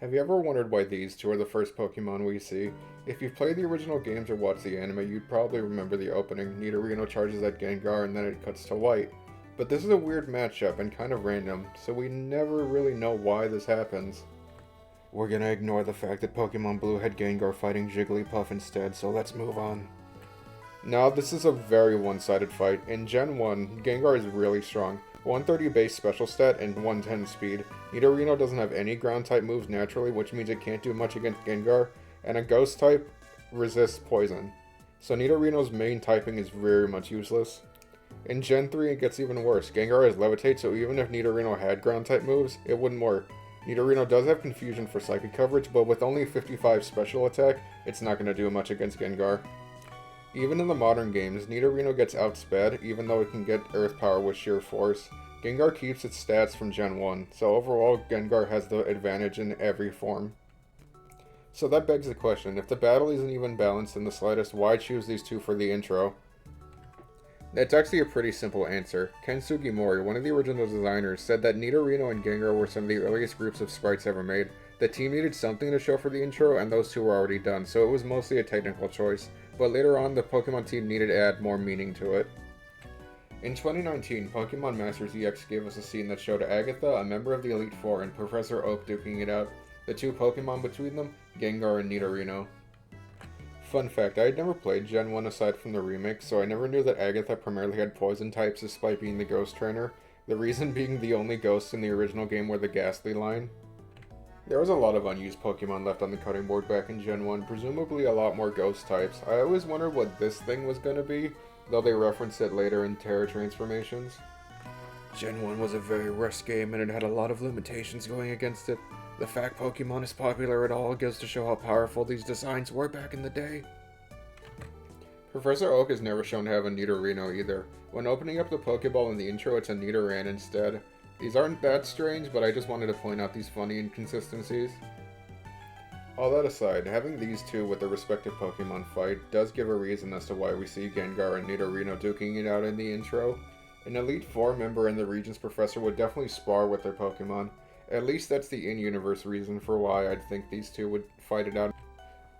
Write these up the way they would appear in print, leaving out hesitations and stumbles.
Have you ever wondered why these two are the first Pokemon we see? If you've played the original games or watched the anime, you'd probably remember the opening. Nidorino charges at Gengar and then it cuts to white. But this is a weird matchup and kind of random, so we never really know why this happens. We're gonna ignore the fact that Pokemon Blue had Gengar fighting Jigglypuff instead, so let's move on. Now, this is a very one-sided fight. In Gen 1, Gengar is really strong. 130 base special stat and 110 speed. Nidorino doesn't have any ground-type moves naturally, which means it can't do much against Gengar, and a ghost-type resists poison. So Nidorino's main typing is very much useless. In Gen 3, it gets even worse. Gengar has Levitate, so even if Nidorino had ground-type moves, it wouldn't work. Nidorino does have Confusion for psychic coverage, but with only 55 special attack, it's not going to do much against Gengar. Even in the modern games, Nidorino gets outsped, even though it can get Earth Power with sheer force. Gengar keeps its stats from Gen 1, so overall Gengar has the advantage in every form. So that begs the question, if the battle isn't even balanced in the slightest, why choose these two for the intro? That's actually a pretty simple answer. Ken Sugimori, one of the original designers, said that Nidorino and Gengar were some of the earliest groups of sprites ever made. The team needed something to show for the intro, and those two were already done, so it was mostly a technical choice. But later on, the Pokemon team needed to add more meaning to it. In 2019, Pokemon Masters EX gave us a scene that showed Agatha, a member of the Elite Four, and Professor Oak duking it out. The two Pokemon between them, Gengar and Nidorino. Fun fact, I had never played Gen 1 aside from the remake, so I never knew that Agatha primarily had poison types despite being the ghost trainer. The reason being the only ghosts in the original game were the Ghastly line. There was a lot of unused Pokemon left on the cutting board back in Gen 1, presumably a lot more ghost types. I always wondered what this thing was going to be, though they referenced it later in Terra Transformations. Gen 1 was a very rushed game and it had a lot of limitations going against it. The fact Pokemon is popular at all goes to show how powerful these designs were back in the day. Professor Oak is never shown to have a Nidorino either. When opening up the Pokeball in the intro, it's a Nidoran instead. These aren't that strange, but I just wanted to point out these funny inconsistencies. All that aside, having these two with their respective Pokemon fight does give a reason as to why we see Gengar and Nidorino duking it out in the intro. An Elite Four member and the Regent's Professor would definitely spar with their Pokemon. At least that's the in-universe reason for why I'd think these two would fight it out.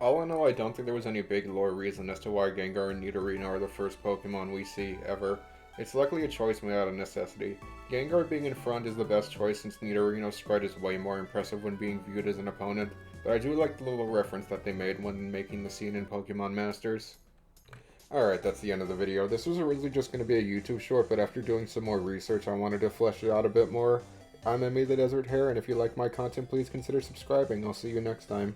All in all, I don't think there was any big lore reason as to why Gengar and Nidorino are the first Pokemon we see, ever. It's luckily a choice made out of necessity. Gengar being in front is the best choice since Nidorino's sprite is way more impressive when being viewed as an opponent, but I do like the little reference that they made when making the scene in Pokemon Masters. Alright, that's the end of the video. This was originally just going to be a YouTube short, but after doing some more research I wanted to flesh it out a bit more. I'm Emmy the Desert Hare, and if you like my content, please consider subscribing. I'll see you next time.